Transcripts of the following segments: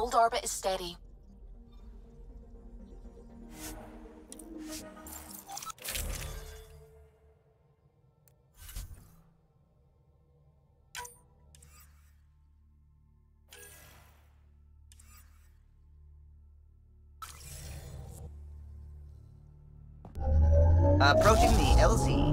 Hold orbit is steady. Approaching the LZ.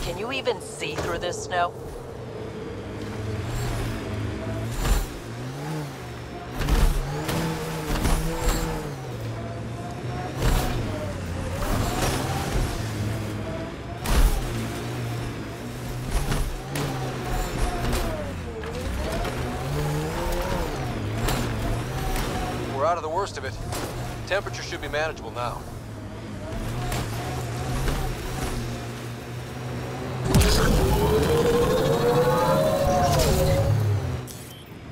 Can you even see through this snow? We're out of the worst of it. Temperature should be manageable now.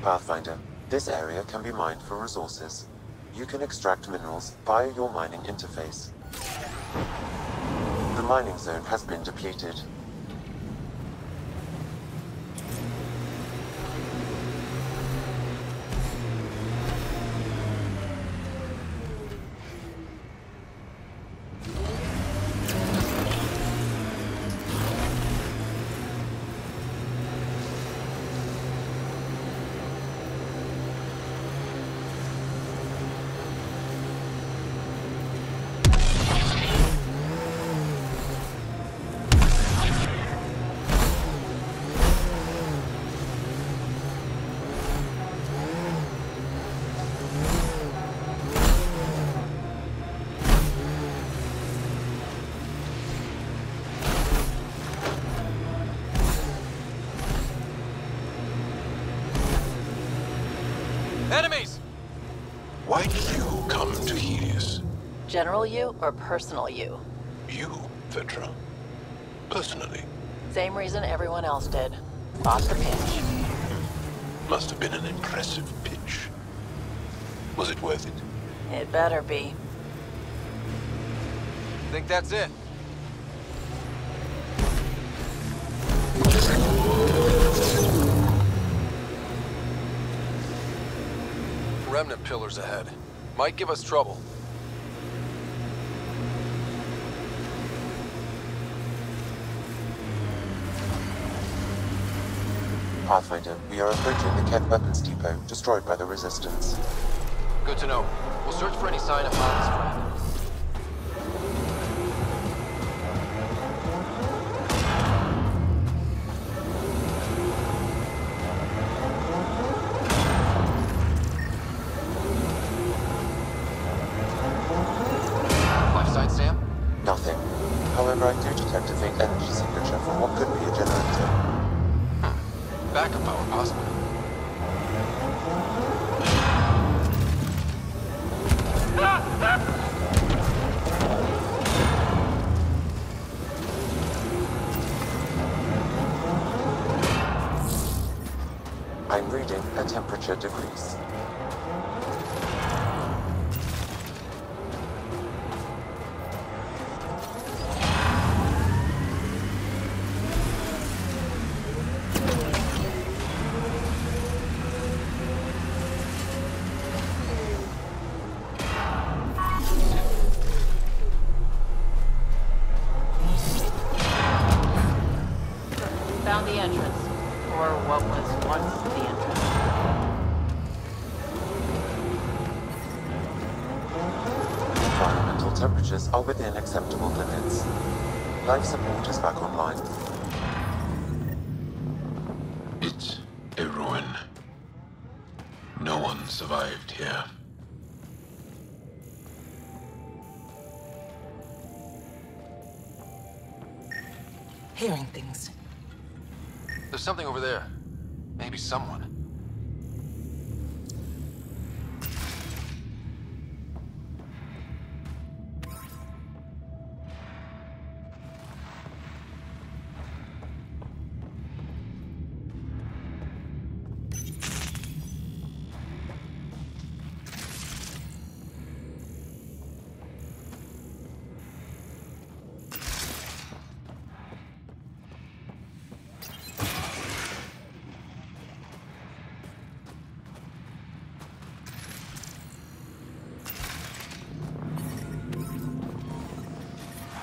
Pathfinder, this area can be mined for resources. You can extract minerals via your mining interface. The mining zone has been depleted. Enemies! Why did you come to Helios? General you or personal you? You, Vetra. Personally. Same reason everyone else did. Lost the pitch. Must have been an impressive pitch. Was it worth it? It better be. Think that's it? Remnant pillars ahead. Might give us trouble. Pathfinder, we are approaching the Kev weapons depot, destroyed by the Resistance. Good to know. We'll search for any sign of Martin's friend. Left side, Sam? Nothing. However, I do detect a faint energy signature from what could be a generator. Backup power possible. I'm reading a temperature decrease. Internal temperatures are within acceptable limits. Life support is back online. It's a ruin. No one survived here. Hearing things. There's something over there. Maybe someone.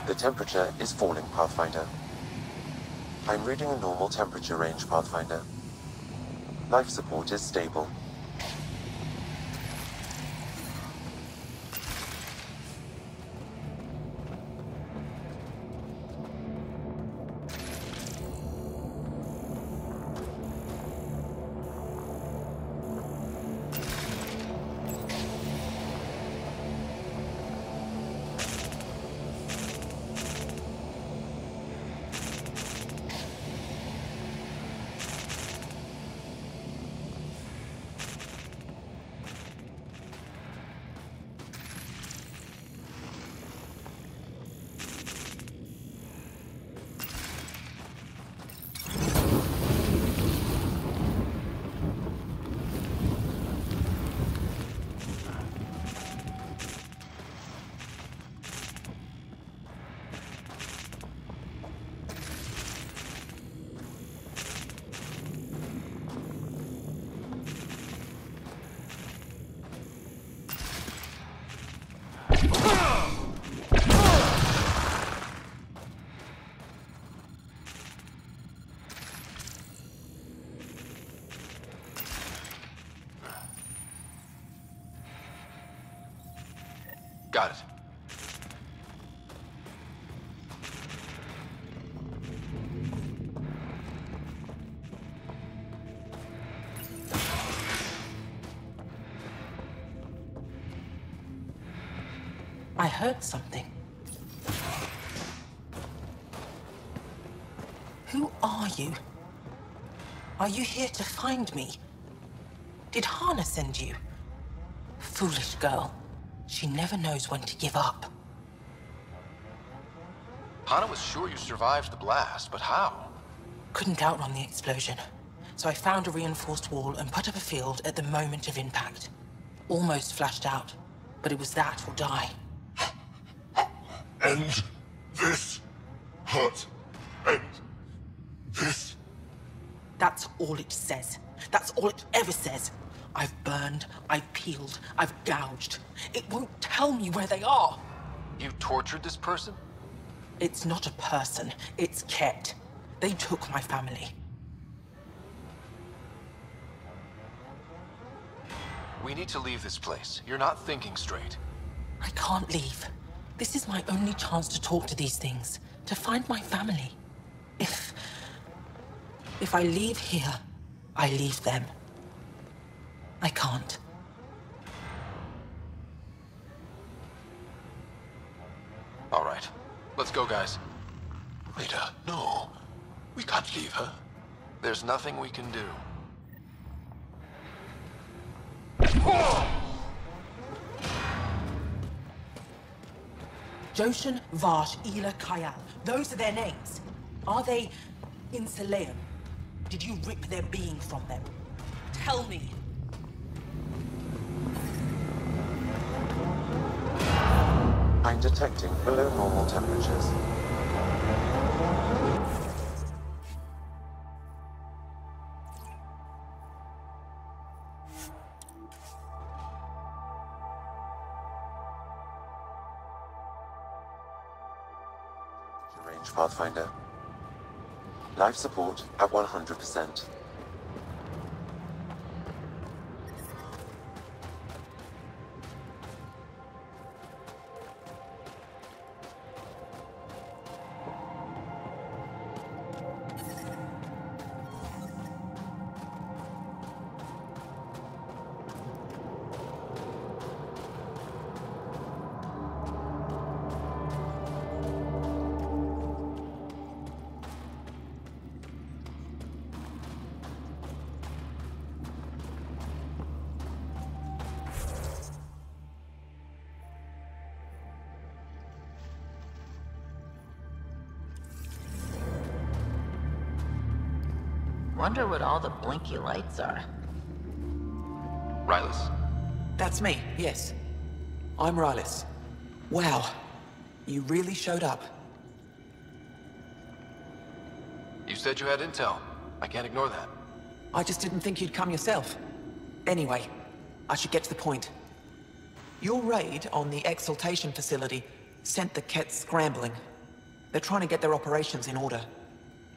The temperature is falling, Pathfinder. I'm reading a normal temperature range, Pathfinder. Life support is stable. Got it. I heard something. Who are you? Are you here to find me? Did Hana send you? Foolish girl. She never knows when to give up. Hana was sure you survived the blast, but how? Couldn't outrun the explosion. So I found a reinforced wall and put up a field at the moment of impact. Almost flashed out, but it was that or die. End this hurt. End this. That's all it says. That's all it ever says. I've burned, I've peeled, I've gouged. It won't tell me where they are. You tortured this person? It's not a person, it's Ket. They took my family. We need to leave this place. You're not thinking straight. I can't leave. This is my only chance to talk to these things, to find my family. If I leave here, I leave them. I can't. All right. Let's go, guys. Rita, no. We can't leave her. There's nothing we can do. Joshan, Vash, Ela, Kayal. Those are their names. Are they Insulaeum? Did you rip their being from them? Tell me. I'm detecting below normal temperatures. Range Pathfinder. Life support at 100%. Wonder what all the blinky lights are. Rylus. That's me, yes. I'm Rylus. Wow. You really showed up. You said you had intel. I can't ignore that. I just didn't think you'd come yourself. Anyway, I should get to the point. Your raid on the exaltation facility sent the Kett scrambling. They're trying to get their operations in order.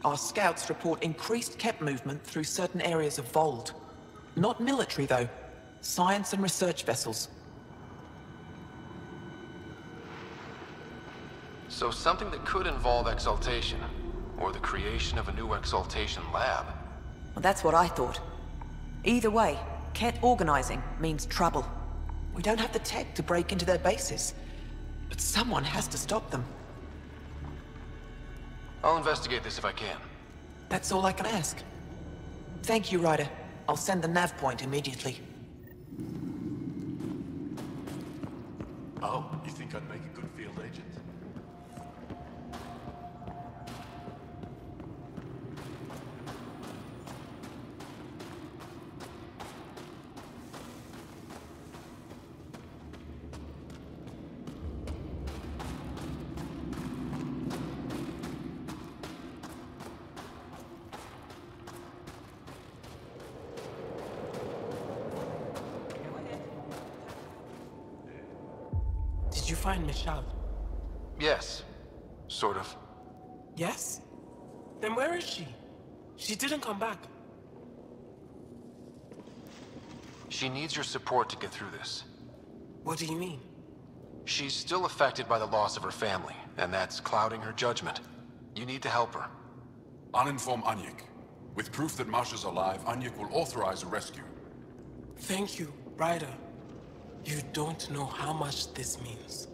Our scouts report increased Kett movement through certain areas of Vold. Not military, though. Science and research vessels. So something that could involve exaltation, or the creation of a new exaltation lab. Well, that's what I thought. Either way, Kett organizing means trouble. We don't have the tech to break into their bases, but someone has to stop them. I'll investigate this if I can. That's all I can ask. Thank you, Ryder. I'll send the nav point immediately. Oh, you think I'd make a good field agent? Did you find Michelle? Yes. Sort of. Yes? Then where is she? She didn't come back. She needs your support to get through this. What do you mean? She's still affected by the loss of her family, and that's clouding her judgment. You need to help her. I'll inform Anyek. With proof that Masha's alive, Anyek will authorize a rescue. Thank you, Ryder. You don't know how much this means.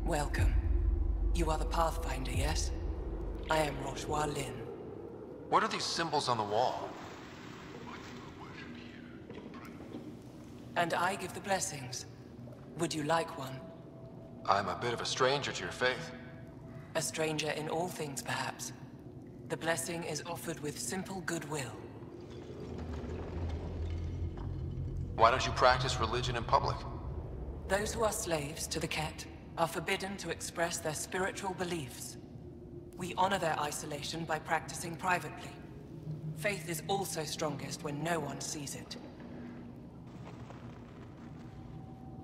Welcome. You are the Pathfinder, yes? I am Roshua Lin. What are these symbols on the wall? And I give the blessings. Would you like one? I'm a bit of a stranger to your faith. A stranger in all things, perhaps. The blessing is offered with simple goodwill. Why don't you practice religion in public? Those who are slaves to the Kett are forbidden to express their spiritual beliefs. We honor their isolation by practicing privately. Faith is also strongest when no one sees it.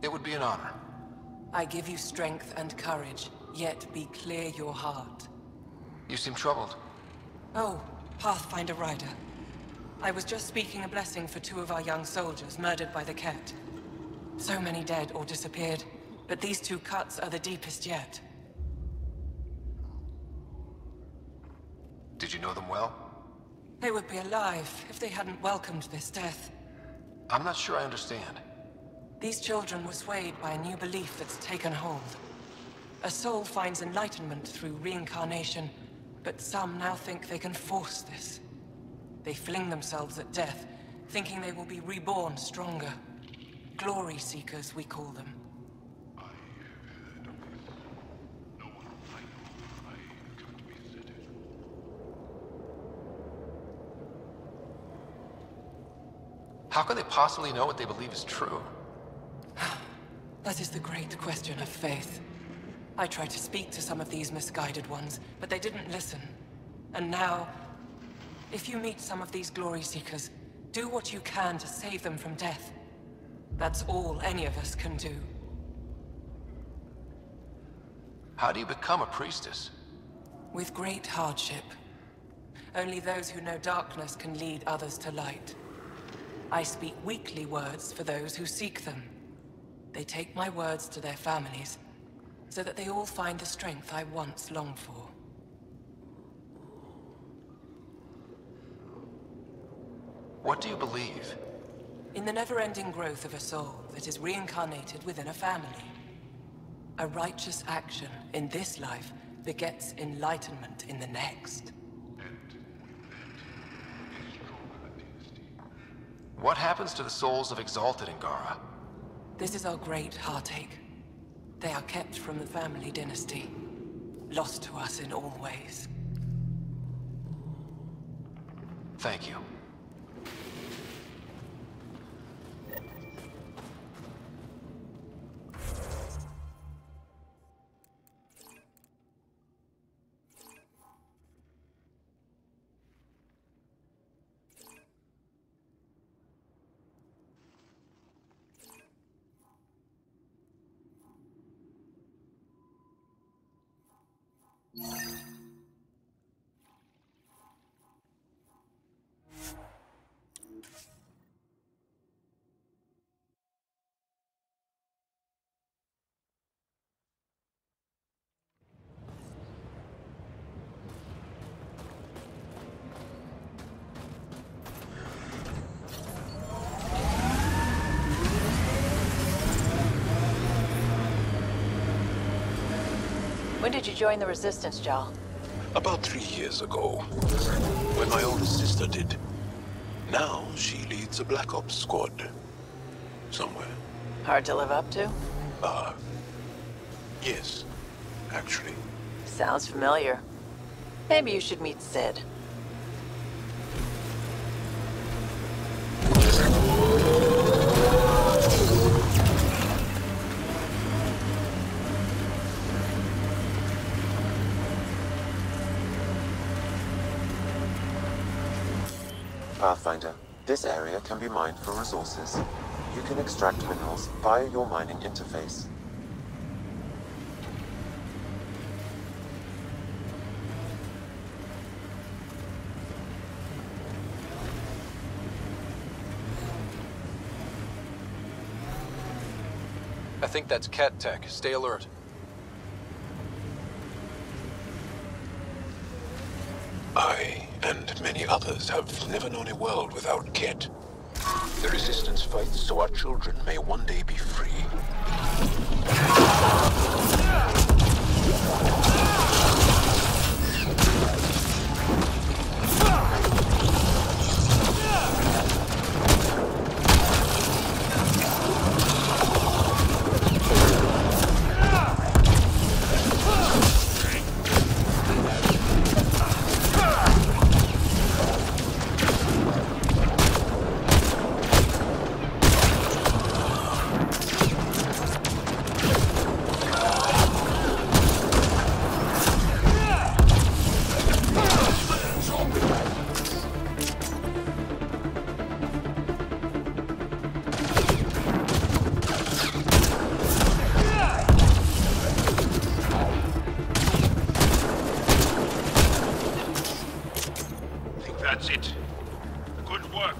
It would be an honor. I give you strength and courage, yet be clear your heart. You seem troubled. Oh, Pathfinder Ryder. I was just speaking a blessing for 2 of our young soldiers murdered by the Kett. So many dead or disappeared, but these 2 cuts are the deepest yet. Did you know them well? They would be alive if they hadn't welcomed this death. I'm not sure I understand. These children were swayed by a new belief that's taken hold. A soul finds enlightenment through reincarnation, but some now think they can force this. They fling themselves at death, thinking they will be reborn stronger. Glory seekers, we call them. How can they possibly know what they believe is true? That is the great question of faith. I tried to speak to some of these misguided ones, but they didn't listen. And now, if you meet some of these glory seekers, do what you can to save them from death. That's all any of us can do. How do you become a priestess? With great hardship. Only those who know darkness can lead others to light. I speak weekly words for those who seek them. They take my words to their families. so that they all find the strength I once longed for. What do you believe? In the never-ending growth of a soul that is reincarnated within a family. A righteous action in this life begets enlightenment in the next. What happens to the souls of Exalted in Gara? This is our great heartache. They are kept from the family dynasty, lost to us in all ways. Thank you. When did you join the Resistance, Jal? About 3 years ago, when my oldest sister did. Now she leads a Black Ops squad. Somewhere. Hard to live up to? Yes, actually. Sounds familiar. Maybe you should meet Sid. Pathfinder, this area can be mined for resources. You can extract minerals via your mining interface. I think that's Cat Tech. Stay alert. I and many others have never known a world without Ket. The Resistance fights so our children may one day be free. That's it. Good work.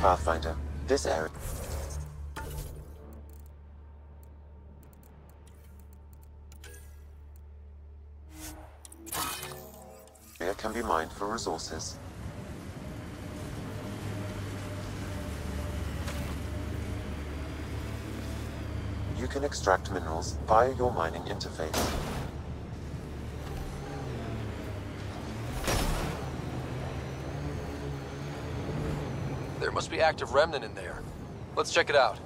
Pathfinder, this area can be mined for resources. You can extract minerals via your mining interface. There must be active remnant in there. Let's check it out.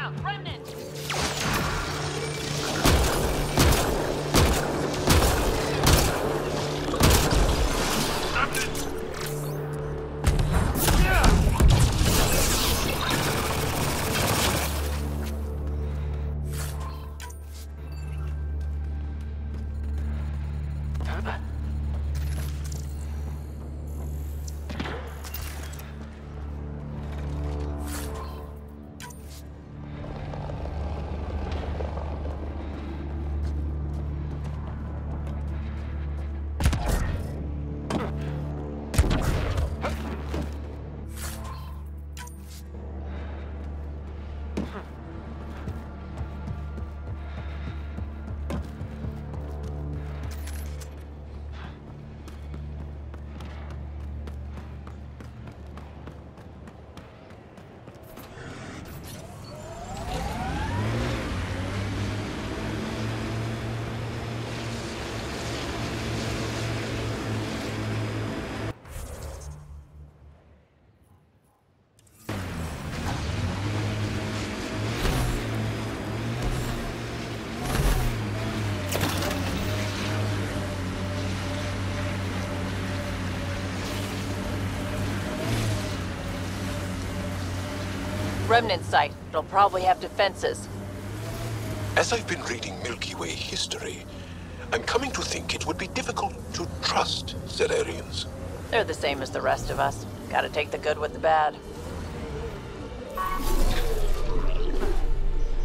out! Remnant! Remnant site. It'll probably have defenses. As I've been reading Milky Way history, I'm coming to think it would be difficult to trust Zelarians. They're the same as the rest of us. Gotta take the good with the bad.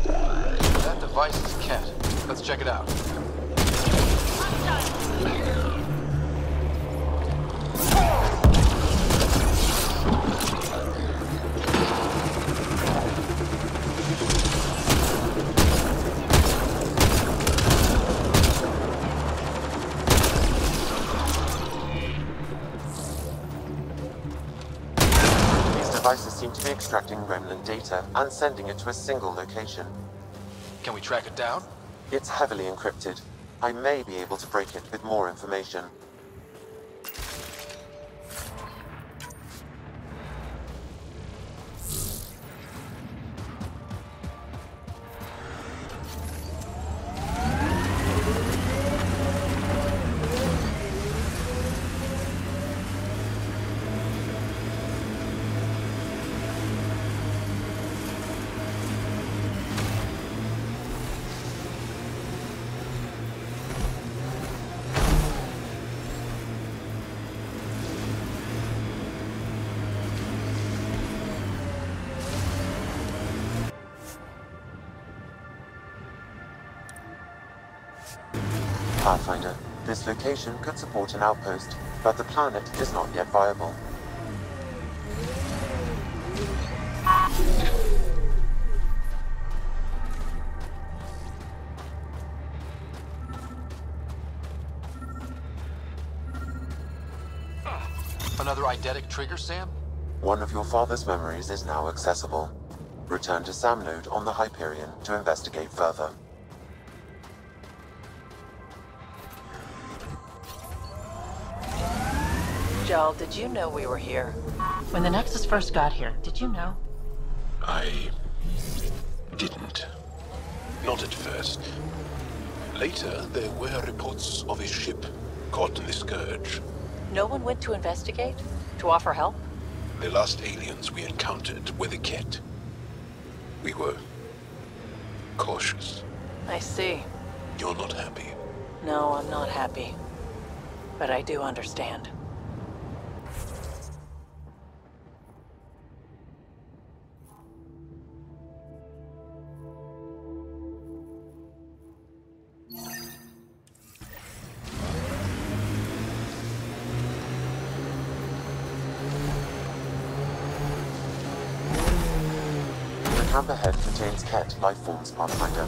That device is Ket. Let's check it out. Devices seem to be extracting remnant data and sending it to a single location. Can we track it down? It's heavily encrypted. I may be able to break it with more information. Pathfinder, this location could support an outpost, but the planet is not yet viable. Another eidetic trigger, Sam? One of your father's memories is now accessible. Return to Sam Node on the Hyperion to investigate further. Joel, did you know we were here? When the Nexus first got here, did you know? I didn't. Not at first. Later, there were reports of a ship caught in the Scourge. No one went to investigate? To offer help? The last aliens we encountered were the Ket. We were cautious. I see. You're not happy. No, I'm not happy. But I do understand. The camp ahead contains Ket life forms, Pathfinder.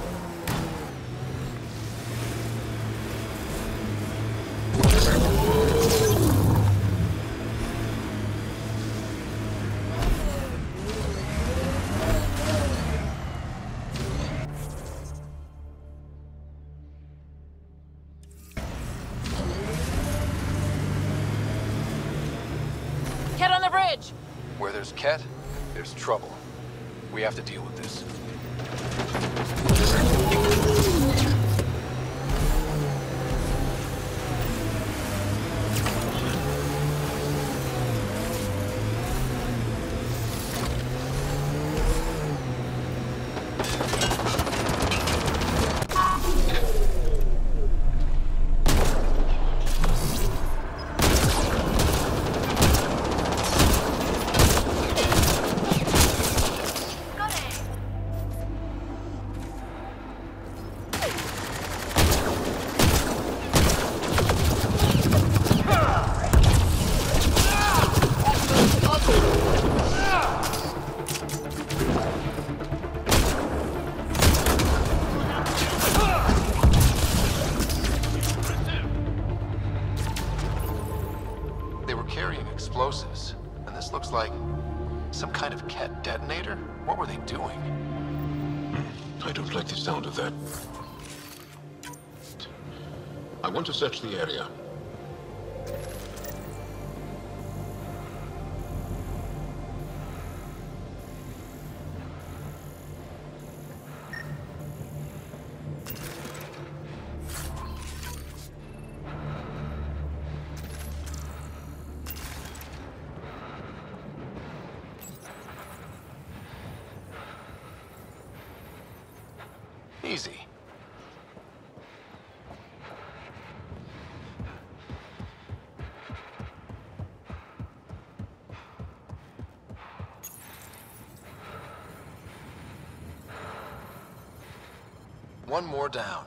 Ket on the bridge! Where there's Ket, there's trouble. We have to deal with this. pet detonator? What were they doing? I don't like the sound of that. I want to search the area. Easy. One more down.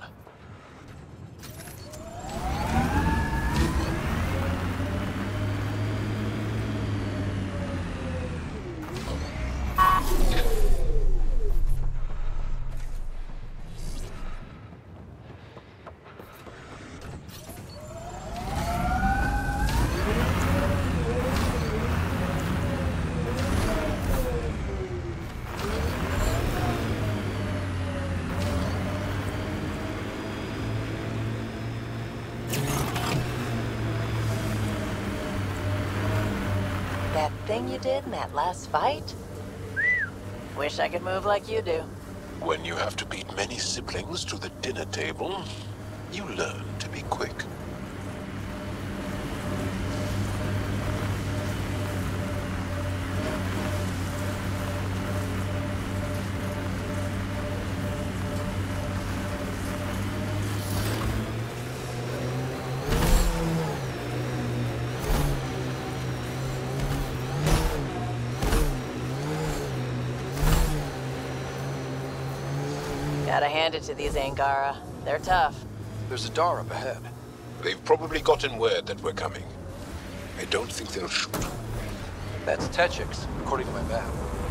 That thing you did in that last fight? Wish I could move like you do. When you have to beat many siblings to the dinner table, you learn to be quick. Gotta hand it to these Angara. They're tough. There's a Dаар up ahead. They've probably gotten word that we're coming. I don't think they'll shoot. That's Tечикс, according to my map.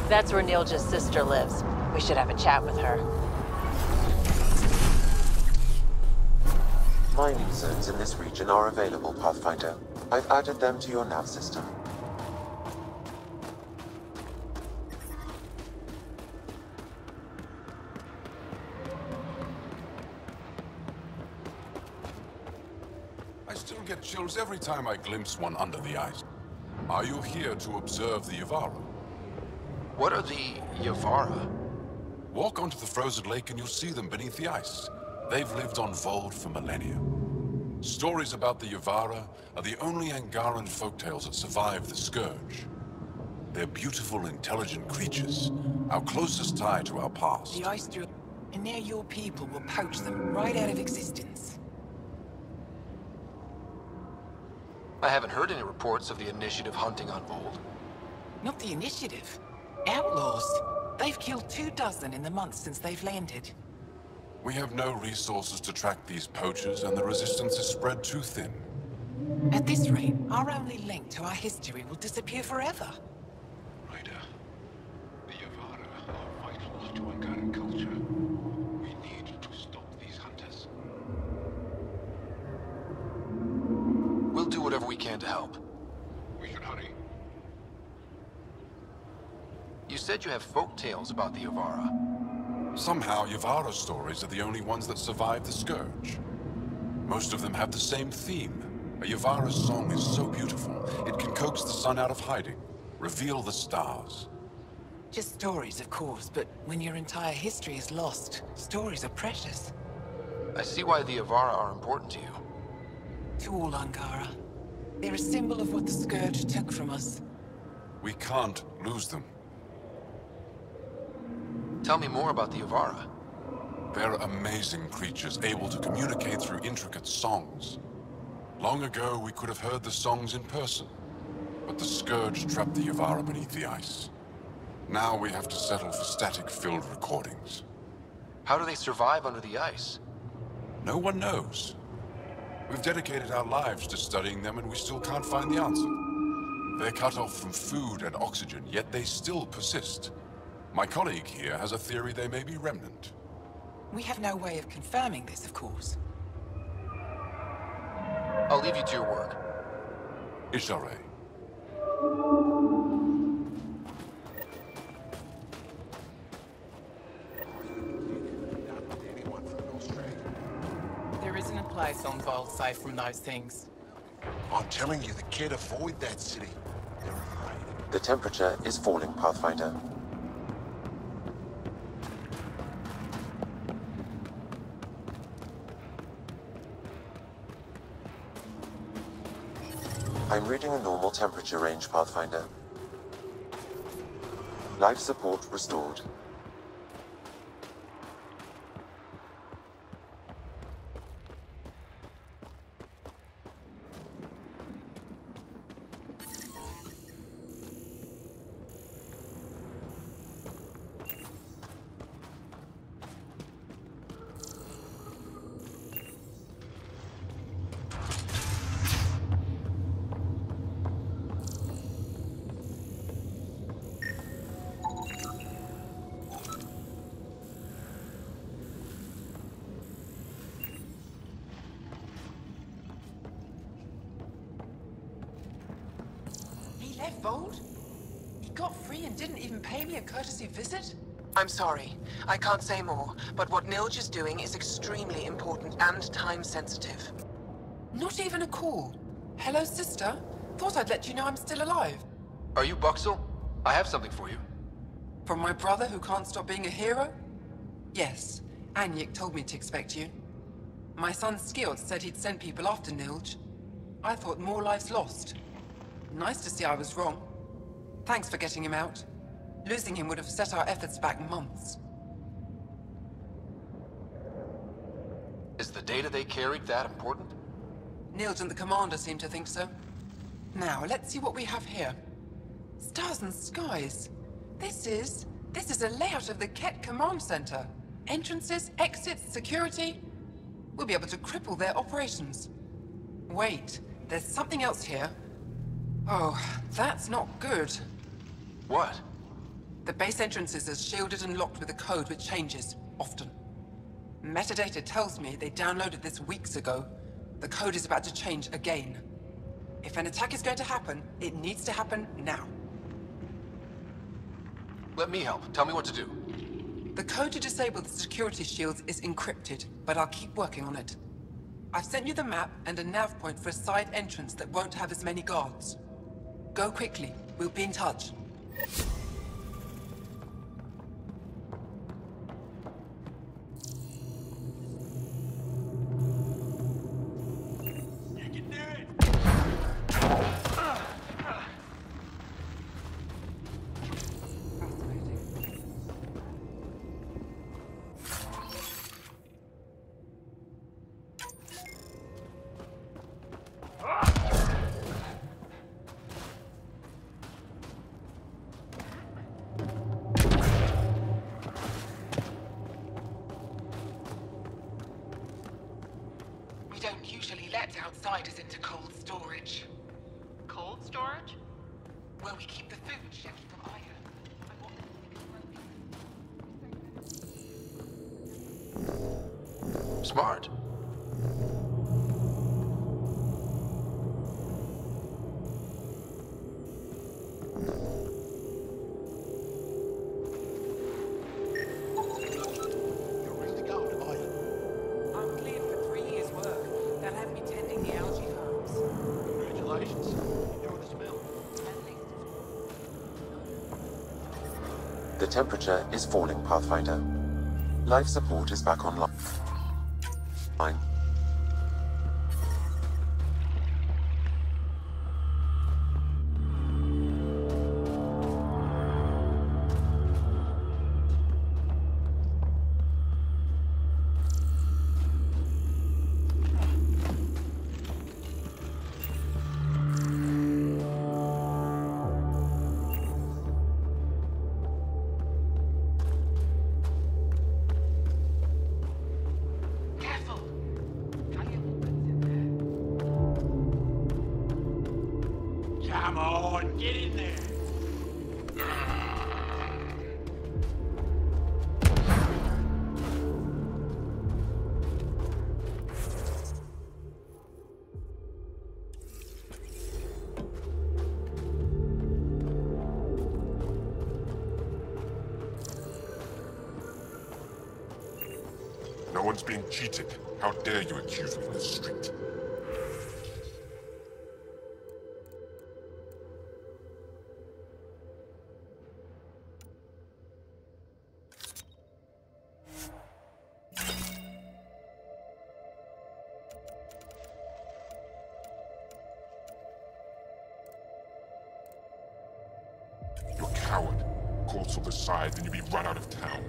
That's where Nilja's sister lives. We should have a chat with her. Mining zones in this region are available, Pathfinder. I've added them to your nav system. I still get chills every time I glimpse one under the ice. Are you here to observe the Yavara? What are the Yavara? Walk onto the frozen lake and you'll see them beneath the ice. They've lived on Vold for millennia. Stories about the Yavara are the only Angaran folktales that survive the Scourge. They're beautiful, intelligent creatures, our closest tie to our past. The ice drew, and now your people will poach them right out of existence. I haven't heard any reports of the Initiative hunting on Vold. Not the Initiative. Outlaws. They've killed 24 in the months since they've landed. We have no resources to track these poachers, and the resistance is spread too thin. At this rate, our only link to our history will disappear forever. Ryder, the Yavara are vital to Angaran culture. We need to stop these hunters. We'll do whatever we can to help. We should hurry. You said you have folk tales about the Yavara. Somehow, Yavara stories are the only ones that survive the Scourge. Most of them have the same theme. A Yavara's song is so beautiful, it can coax the sun out of hiding, reveal the stars. Just stories, of course, but when your entire history is lost, stories are precious. I see why the Yavara are important to you. To all Angara. They're a symbol of what the Scourge took from us. We can't lose them. Tell me more about the Yavara. They're amazing creatures, able to communicate through intricate songs. Long ago, we could have heard the songs in person, but the Scourge trapped the Yavara beneath the ice. Now we have to settle for static-filled recordings. How do they survive under the ice? No one knows. We've dedicated our lives to studying them, and we still can't find the answer. They're cut off from food and oxygen, yet they still persist. My colleague here has a theory they may be remnant. We have no way of confirming this, of course. I'll leave you to your work. Ishare. place on Vol safe from those things. I'm telling you, the kid avoid that city. They're afraid. The temperature is falling, Pathfinder. I'm reading a normal temperature range, Pathfinder. Life support restored. Left Vold? He got free and didn't even pay me a courtesy visit? I'm sorry. I can't say more, but what Nilge is doing is extremely important and time-sensitive. Not even a call. Hello, sister. Thought I'd let you know I'm still alive. Are you Buxel? I have something for you. From my brother who can't stop being a hero? Yes. Anyik told me to expect you. My son Skjord said he'd send people after Nilge. I thought more lives lost. Nice to see I was wrong. Thanks for getting him out. Losing him would have set our efforts back months. Is the data they carried that important? Nilge and the commander seem to think so. Now, let's see what we have here. Stars and skies. This is a layout of the Ket Command Center. Entrances, exits, security. We'll be able to cripple their operations. Wait, there's something else here. Oh, that's not good. What? The base entrances are shielded and locked with a code which changes, often. Metadata tells me they downloaded this weeks ago. The code is about to change again. If an attack is going to happen, it needs to happen now. Let me help. Tell me what to do. The code to disable the security shields is encrypted, but I'll keep working on it. I've sent you the map and a nav point for a side entrance that won't have as many guards. Go quickly. We'll be in touch. We don't usually let outsiders into cold storage. Cold storage? Where we keep the food shipped from Iron. I want them to Smart. You're ready to go, are you? I'm cleared for 3 years' work. They'll have me tending the algae farms. Congratulations. Enjoy the smell. The temperature is falling, Pathfinder. Life support is back online. Careful! Come on, get in there. No one's being cheated. How dare you accuse me in the street? You're a coward. Caught to the side, then you'll be run out of town.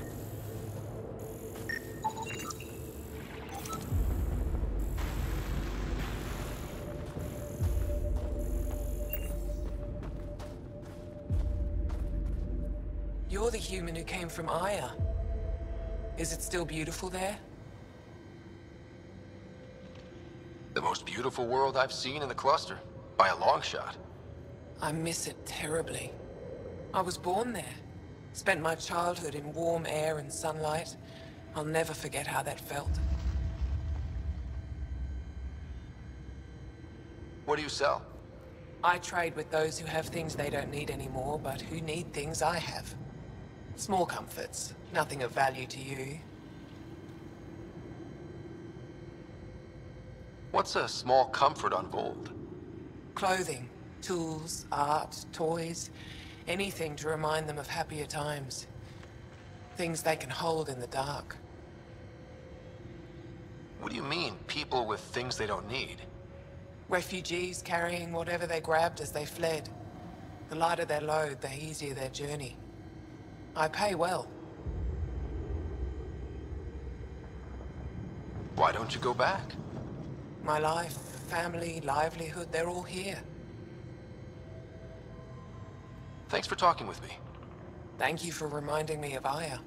You're the human who came from Aya. Is it still beautiful there? The most beautiful world I've seen in the cluster, by a long shot. I miss it terribly. I was born there. Spent my childhood in warm air and sunlight. I'll never forget how that felt. What do you sell? I trade with those who have things they don't need anymore, but who need things I have. Small comforts, nothing of value to you. What's a small comfort on Vold? Clothing, tools, art, toys, anything to remind them of happier times. Things they can hold in the dark. What do you mean, people with things they don't need? Refugees carrying whatever they grabbed as they fled. The lighter their load, the easier their journey. I pay well. Why don't you go back? My life, family, livelihood, they're all here. Thanks for talking with me. Thank you for reminding me of Aya.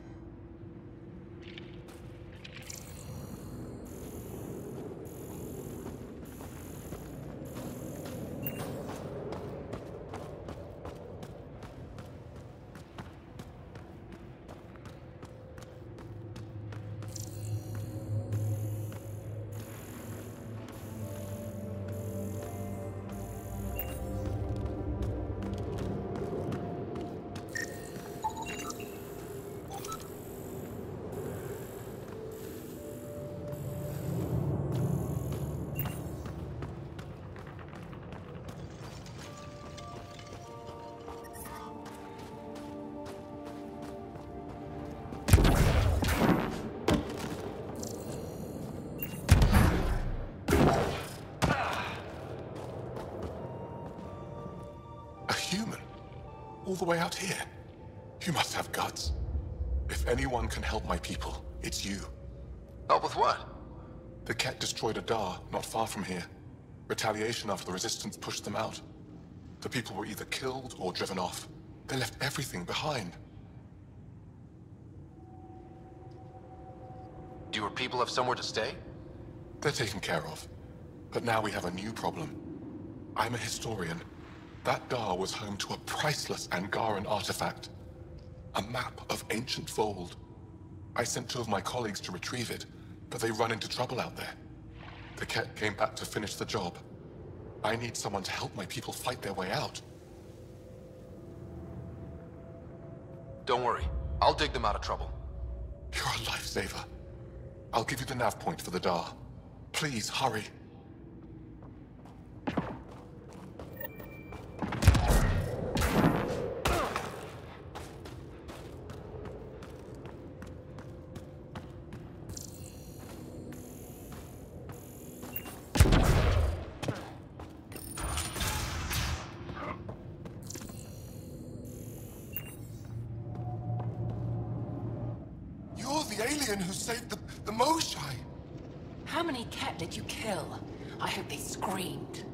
All the way out here. You must have guts. If anyone can help my people, it's you. Help with what? The Ket destroyed a Dаар not far from here. Retaliation after the Resistance pushed them out. The people were either killed or driven off. They left everything behind. Do your people have somewhere to stay? They're taken care of. But now we have a new problem. I'm a historian. That Dаар was home to a priceless Angaran artifact. A map of ancient Vold. I sent 2 of my colleagues to retrieve it, but they run into trouble out there. The Ket came back to finish the job. I need someone to help my people fight their way out. Don't worry. I'll dig them out of trouble. You're a lifesaver. I'll give you the nav point for the Dаар. Please, hurry. Who saved the Moshae? How many Ket did you kill? I hope they screamed.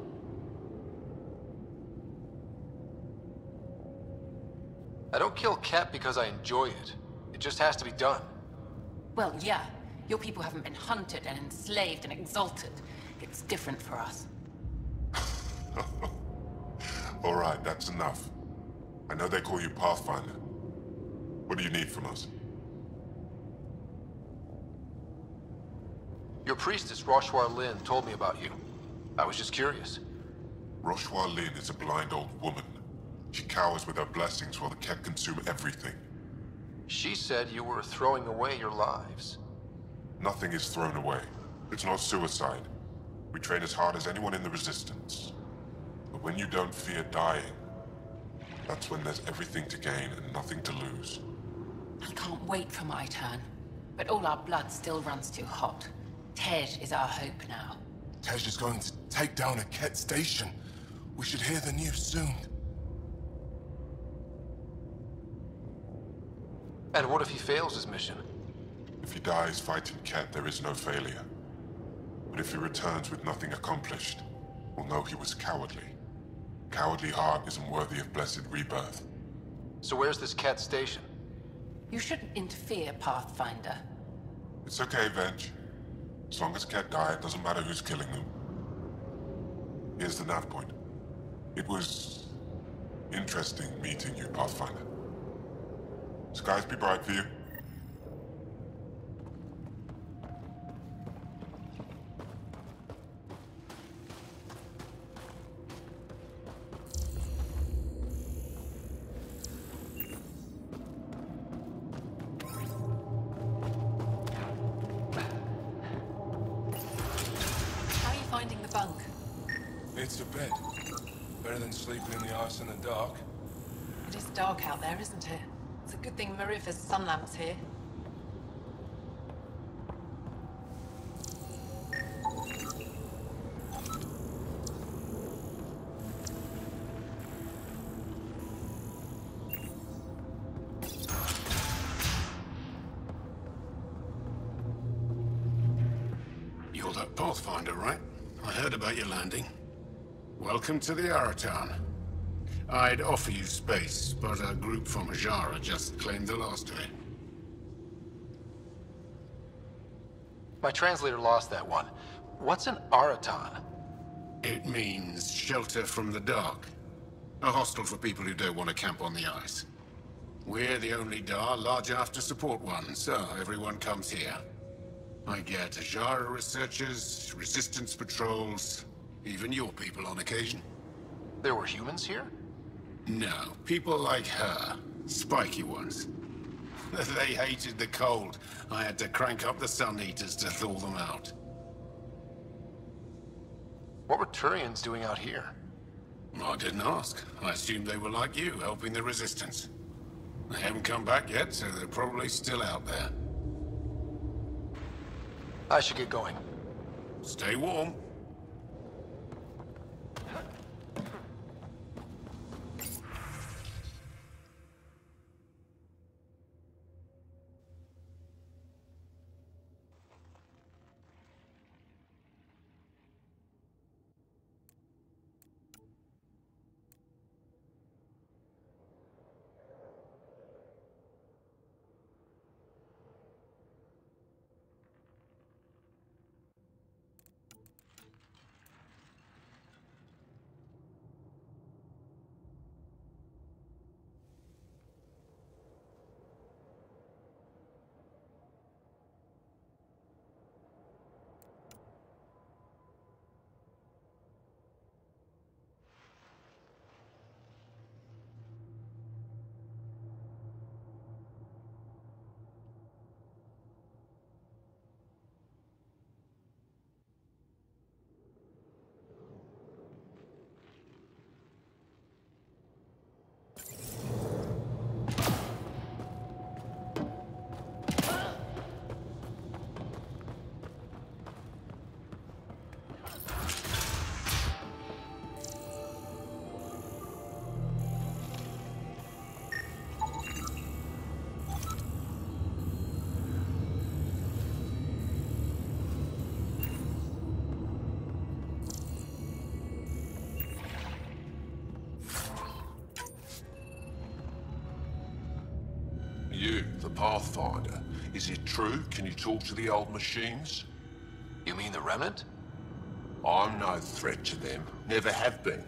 I don't kill Ket because I enjoy it. It just has to be done. Well, yeah. Your people haven't been hunted and enslaved and exalted. It's different for us. All right, that's enough. I know they call you Pathfinder. What do you need from us? Your priestess, Roshwar Lin, told me about you. I was just curious. Roshwar Lin is a blind old woman. She cowers with her blessings while the Ket consume everything. She said you were throwing away your lives. Nothing is thrown away. It's not suicide. We train as hard as anyone in the Resistance. But when you don't fear dying, that's when there's everything to gain and nothing to lose. I can't wait for my turn. But all our blood still runs too hot. Tej is our hope now. Tej is going to take down a Ket station. We should hear the news soon. And what if he fails his mission? If he dies fighting Ket, there is no failure. But if he returns with nothing accomplished, we'll know he was cowardly. Cowardly heart isn't worthy of blessed rebirth. So where's this Ket station? You shouldn't interfere, Pathfinder. It's okay, Venge. As long as Ket die, it doesn't matter who's killing them. Here's the nav point. It was interesting meeting you, Pathfinder. Skies be bright for you. It's a bed. Better than sleeping in the ice in the dark. It is dark out there, isn't it? It's a good thing Marifa's sun lamp's here. You're that Pathfinder, right? I heard about your landing. Welcome to the Araton. I'd offer you space, but a group from Ajara just claimed the last of it. My translator lost that one. What's an Araton? It means shelter from the dark. A hostel for people who don't want to camp on the ice. We're the only Dаар large enough to support one, so everyone comes here. I get Ajara researchers, resistance patrols, even your people on occasion. There were humans here? No, people like her. Spiky ones. They hated the cold. I had to crank up the sun heaters to thaw them out. What were Turians doing out here? I didn't ask. I assumed they were like you, helping the Resistance. They haven't come back yet, so they're probably still out there. I should get going. Stay warm. You, the Pathfinder. Is it true? Can you talk to the old machines? You mean the Remnant? I'm no threat to them. Never have been.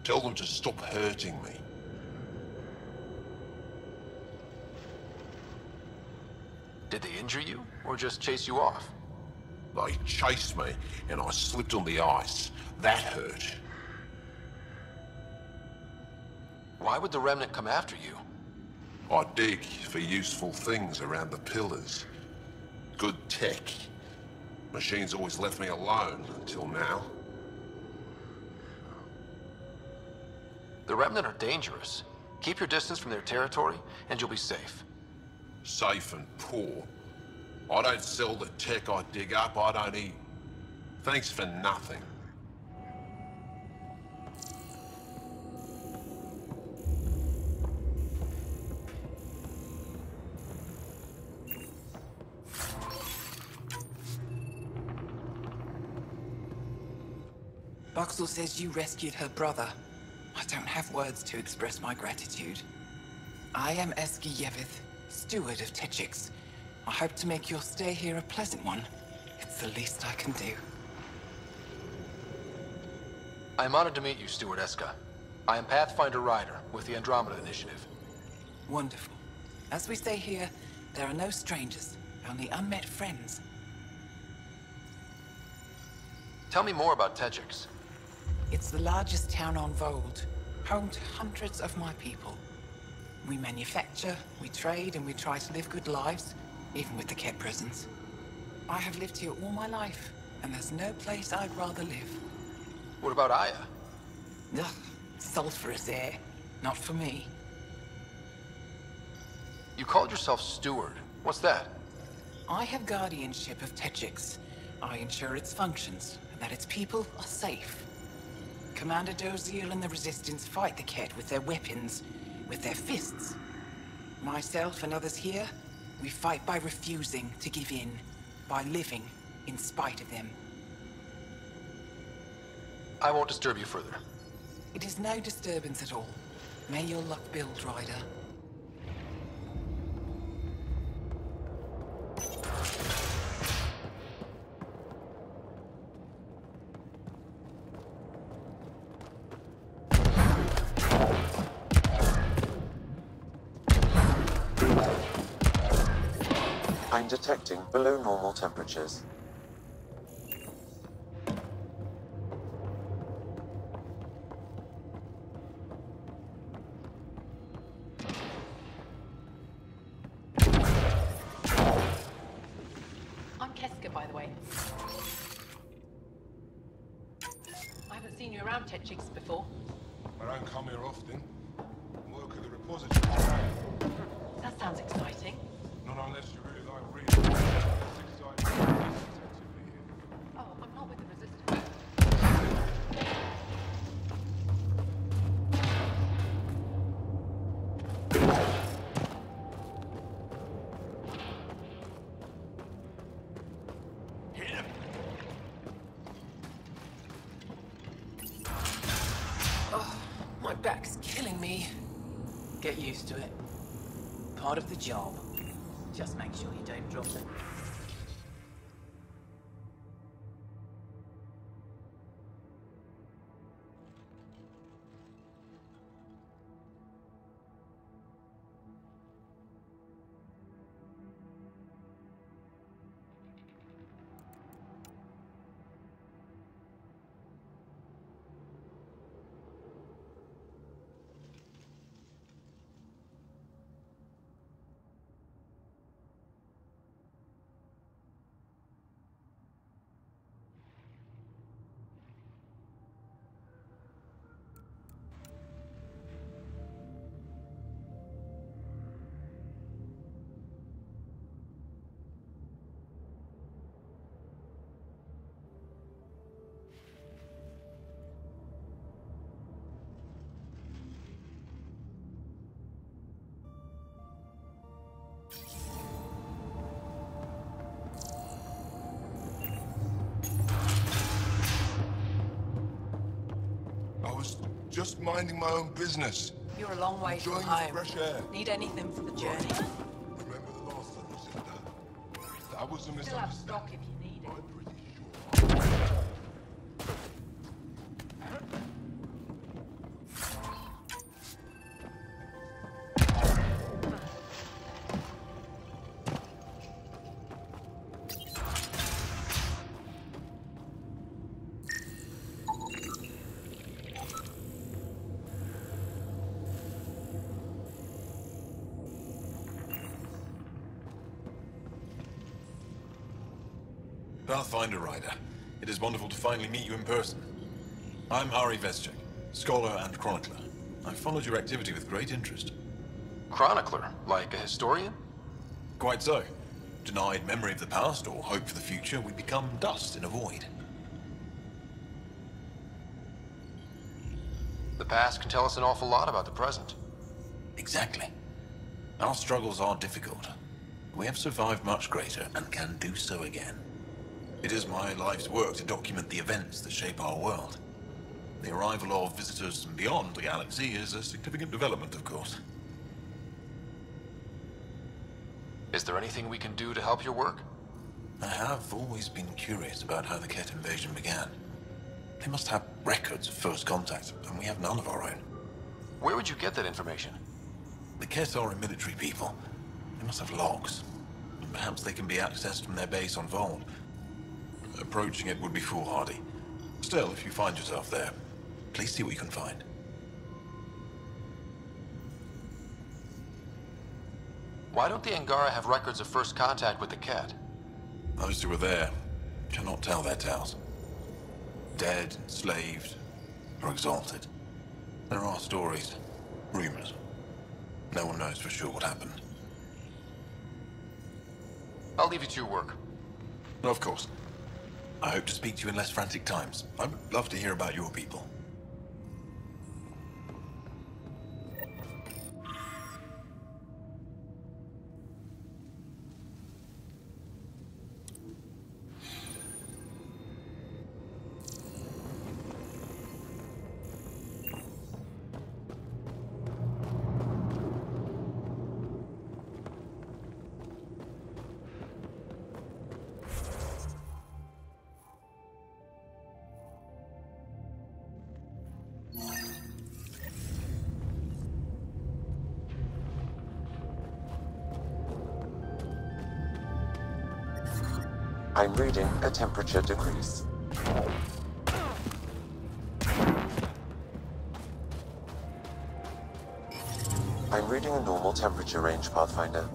Tell them to stop hurting me. Did they injure you, or just chase you off? They chased me, and I slipped on the ice. That hurt. Why would the Remnant come after you? I dig for useful things around the pillars. Good tech. Machine's always left me alone until now. The Remnant are dangerous. Keep your distance from their territory, and you'll be safe. Safe and poor. I don't sell the tech I dig up, I don't eat. Thanks for nothing. Buxel says you rescued her brother. I don't have words to express my gratitude. I am Eski Yevith, steward of Tечикс. I hope to make your stay here a pleasant one. It's the least I can do. I am honored to meet you, Steward Eska. I am Pathfinder Ryder with the Andromeda Initiative. Wonderful. As we say here, there are no strangers, only unmet friends. Tell me more about Tечикс. It's the largest town on Vold, home to hundreds of my people. We manufacture, we trade, and we try to live good lives, even with the Ket presence. I have lived here all my life, and there's no place I'd rather live. What about Aya? Ugh, sulfurous air. Not for me. You called yourself Steward. What's that? I have guardianship of Tечикс. I ensure its functions, and that its people are safe. Commander Doziel and the Resistance fight the Ket with their weapons, with their fists. Myself and others here, we fight by refusing to give in, by living in spite of them. I won't disturb you further. It is no disturbance at all. May your luck build, Ryder. I'm detecting below normal temperatures. I'm Keska, by the way. I haven't seen you around Tечикс before. I don't come here often. Work at the repository. That sounds exciting. Not unless you really like reading. It's exciting. Oh, I'm not with the Resistance. Oh, my back's killing me. Get used to it. Part of the job. Just make sure you don't drop it. Just minding my own business. You're a long way from Enjoying home. the fresh air. Need anything for the journey? Remember the last time you said that? That was a Still have misunderstanding. stock if you need it. I'm pretty sure. Pathfinder Rider, it is wonderful to finally meet you in person. I'm Ari Veschek, scholar and chronicler. I've followed your activity with great interest. Chronicler? Like a historian? Quite so. Denied memory of the past or hope for the future, we become dust in a void. The past can tell us an awful lot about the present. Exactly. Our struggles are difficult. We have survived much greater and can do so again. It is my life's work to document the events that shape our world. The arrival of visitors from beyond the galaxy is a significant development, of course. Is there anything we can do to help your work? I have always been curious about how the Ket invasion began. They must have records of first contact, and we have none of our own. Where would you get that information? The Ket are a military people. They must have logs. And perhaps they can be accessed from their base on Vold. Approaching it would be foolhardy. Still, if you find yourself there, please see what you can find. Why don't the Angara have records of first contact with the Ket? Those who were there cannot tell their tales. Dead, enslaved, or exalted. There are stories, rumors. No one knows for sure what happened. I'll leave you to your work. Of course. I hope to speak to you in less frantic times. I would love to hear about your people. I'm reading a temperature decrease. I'm reading a normal temperature range, Pathfinder.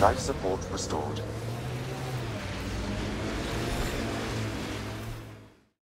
Life support restored.